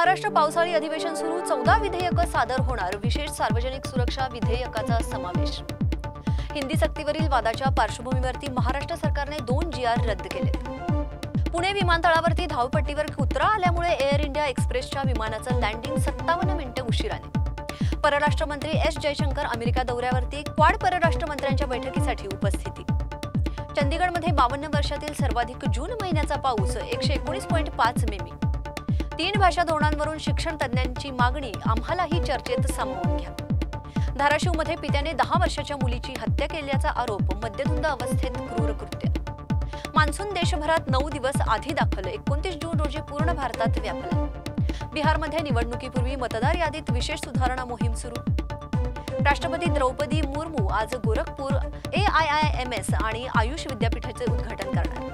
महाराष्ट्र पावसाळी अधिवेशन सुरू 14 विधेयकं सादर होणार। विशेष सार्वजनिक सुरक्षा विधेयकाचा समावेश। हिंदी सक्तीवरील वादाच्या पार्श्वभूमीवरती महाराष्ट्र सरकारने 2 GR रद्द केलेत। पुणे विमानतळावरती धावपट्टीवर कुत्रा आल्यामुळे एअर इंडिया एक्सप्रेसच्या विमानाचं लँडिंग 57 मिनिटे उशिराने। परराष्ट्र मंत्री एस जयशंकर अमेरिका दौऱ्यावरती क्वाड परराष्ट्र मंत्र्यांच्या बैठकीसाठी उपस्थिती। चंदीगडमध्ये 52 वर्षातील सर्वाधिक जून महिन्याचा पाऊस 119.5 मिमी। 3 भाषा धोरणांवरून शिक्षण तज्ञांची मागणी आम्हालाही चर्चेत सामावून घ्या। धाराशिवमध्ये पित्याने 10 वर्षाच्या मुलीची हत्या केल्याचा आरोप, मद्यधुंद अवस्थेत क्रूर कृत्य। मान्सून देशभरात 9 दिवस आधी दाखल, 29 जून रोजी पूर्ण भारतात व्यापला। बिहारमध्ये निवडणुकीपूर्वी मतदार यादीत विशेष सुधारणा मोहीम सुरू। राष्ट्रपती द्रौपदी मुर्मू आज गोरखपूर AIIMS आणि आयुष विद्यापीठाचे उद्घाटन करणार।